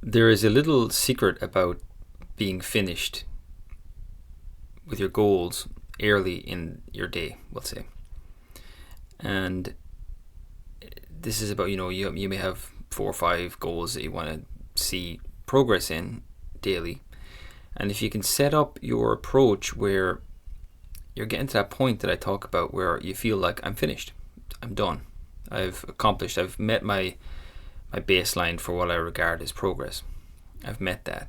There is a little secret about being finished with your goals early in your day, we'll say. And this is about, you may have 4 or 5 goals that you want to see progress in daily. And if you can set up your approach where you're getting to that point that I talk about where you feel like I'm finished, I'm done, I've accomplished, I've met my baseline for what I regard as progress. I've met that.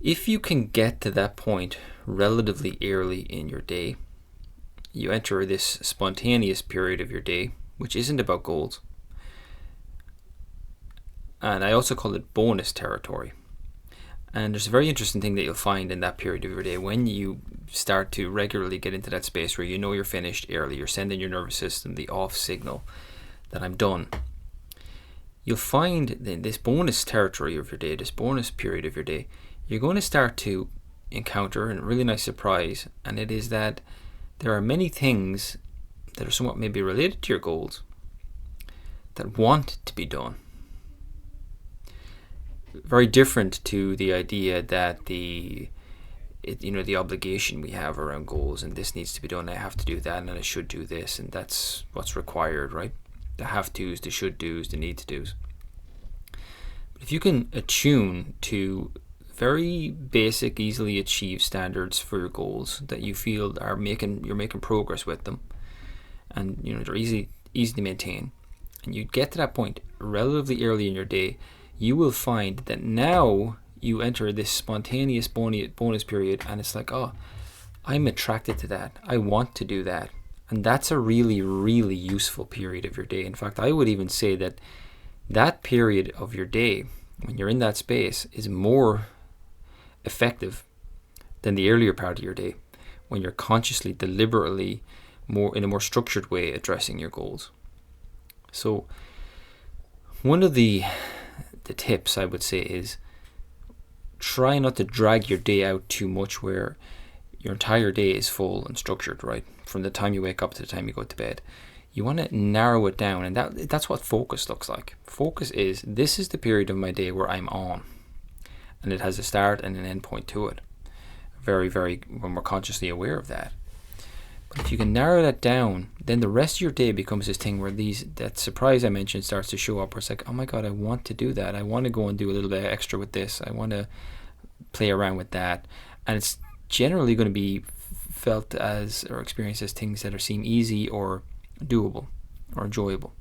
If you can get to that point relatively early in your day, you enter this spontaneous period of your day, which isn't about goals. And I also call it bonus territory. And there's a very interesting thing that you'll find in that period of your day when you start to regularly get into that space where you know you're finished early, you're sending your nervous system the off signal that I'm done. You'll find that this bonus territory of your day, this bonus period of your day, you're going to start to encounter a really nice surprise, and it is that there are many things that are somewhat maybe related to your goals that want to be done. Very different to the idea that the obligation we have around goals, and this needs to be done, I have to do that, and I should do this, and that's what's required, right? The have to's, the should do's, the need to do's. But if you can attune to very basic, easily achieved standards for your goals that you feel you're making progress with them, and they're easy to maintain, and you get to that point relatively early in your day, you will find that now you enter this spontaneous bonus period, and it's like, oh, I'm attracted to that. I want to do that. And that's a really, really useful period of your day. In fact, I would even say that that period of your day, when you're in that space, is more effective than the earlier part of your day, when you're consciously, deliberately, in a more structured way addressing your goals. So one of the tips I would say is try not to drag your day out too much where your entire day is full and structured, right? From the time you wake up to the time you go to bed. You want to narrow it down, and that's what focus looks like. Focus is, this is the period of my day where I'm on, and it has a start and an end point to it. Very, very, when we're consciously aware of that. But if you can narrow that down, then the rest of your day becomes this thing where that surprise I mentioned starts to show up, where it's like, oh my God, I want to do that. I want to go and do a little bit extra with this. I want to play around with that. And it's generally going to be felt as, or experienced as, things that seem easy or doable or enjoyable.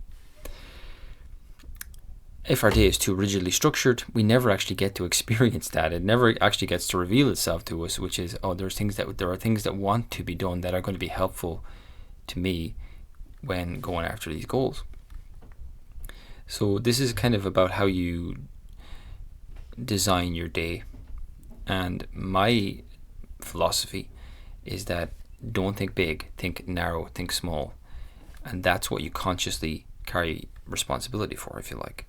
If our day is too rigidly structured, we never actually get to experience that. It never actually gets to reveal itself to us, which is, there are things that want to be done that are going to be helpful to me when going after these goals. So this is kind of about how you design your day. And my philosophy is that don't think big, think narrow, think small. And that's what you consciously carry responsibility for, if you like.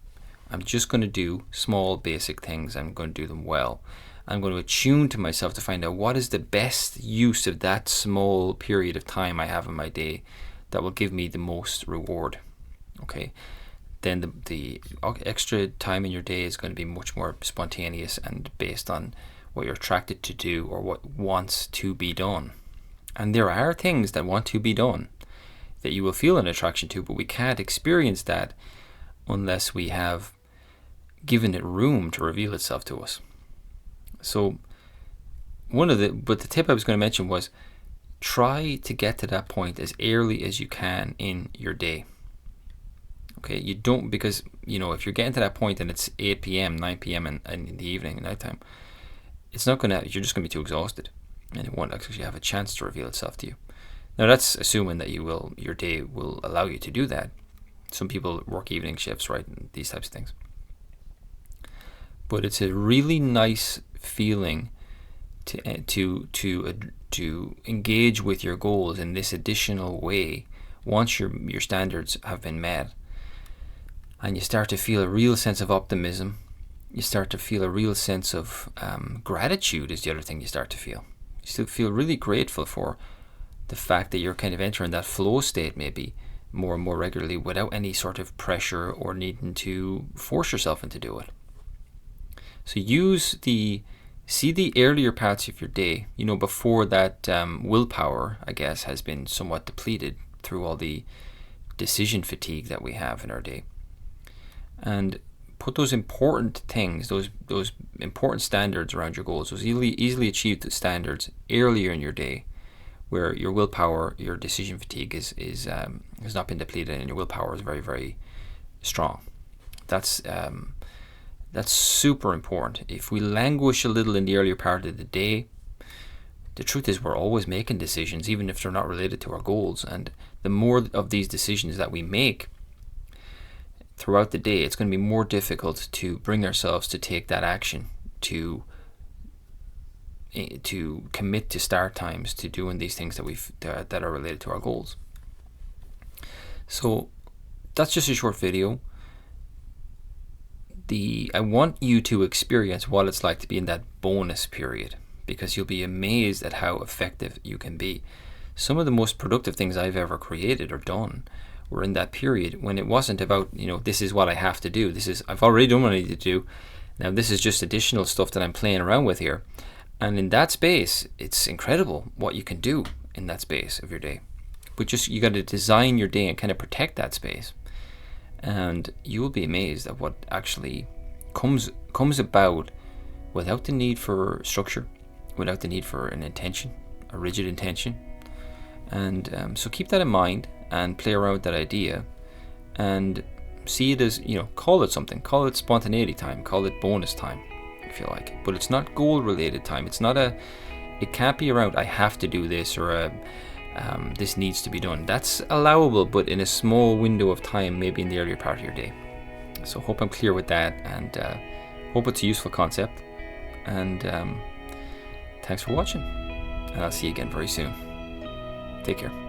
I'm just going to do small, basic things. I'm going to do them well. I'm going to attune to myself to find out what is the best use of that small period of time I have in my day that will give me the most reward. Okay. Then the extra time in your day is going to be much more spontaneous and based on what you're attracted to do or what wants to be done. And there are things that want to be done that you will feel an attraction to, but we can't experience that unless we have given it room to reveal itself to us. So the tip I was going to mention was try to get to that point as early as you can in your day. Okay, you don't, because if you're getting to that point and it's 8 p.m., 9 p.m. in the evening, nighttime, you're just going to be too exhausted, and it won't actually have a chance to reveal itself to you. Now that's assuming that your day will allow you to do that. Some people work evening shifts, right? These types of things. But it's a really nice feeling to engage with your goals in this additional way once your standards have been met, and you start to feel a real sense of optimism. You start to feel a real sense of gratitude is the other thing you start to feel. You still feel really grateful for the fact that you're kind of entering that flow state maybe more and more regularly without any sort of pressure or needing to force yourself into do it. So see the earlier parts of your day, before that willpower, I guess, has been somewhat depleted through all the decision fatigue that we have in our day. And put those important things, those important standards around your goals, those easily achieved standards earlier in your day, where your willpower, your decision fatigue has not been depleted, and your willpower is very, very strong. That's super important. If we languish a little in the earlier part of the day, the truth is we're always making decisions, even if they're not related to our goals. And the more of these decisions that we make throughout the day, it's going to be more difficult to bring ourselves to take that action, to commit to start times, to doing these things that are related to our goals. So that's just a short video. I want you to experience what it's like to be in that bonus period, because you'll be amazed at how effective you can be. Some of the most productive things I've ever created or done were in that period, when it wasn't about, this is what I have to do. I've already done what I need to do. Now this is just additional stuff that I'm playing around with here. And in that space, it's incredible what you can do in that space of your day. But you got to design your day and kind of protect that space. And you will be amazed at what actually comes about without the need for structure, without the need for an intention, a rigid intention. And so keep that in mind and play around with that idea, and see it as, call it something. Call it spontaneity time, call it bonus time, if you like. But it's not goal related time. It can't be around I have to do this, or this needs to be done. That's allowable, but in a small window of time, maybe in the earlier part of your day. So hope I'm clear with that, and hope it's a useful concept. And thanks for watching, and I'll see you again very soon. Take care.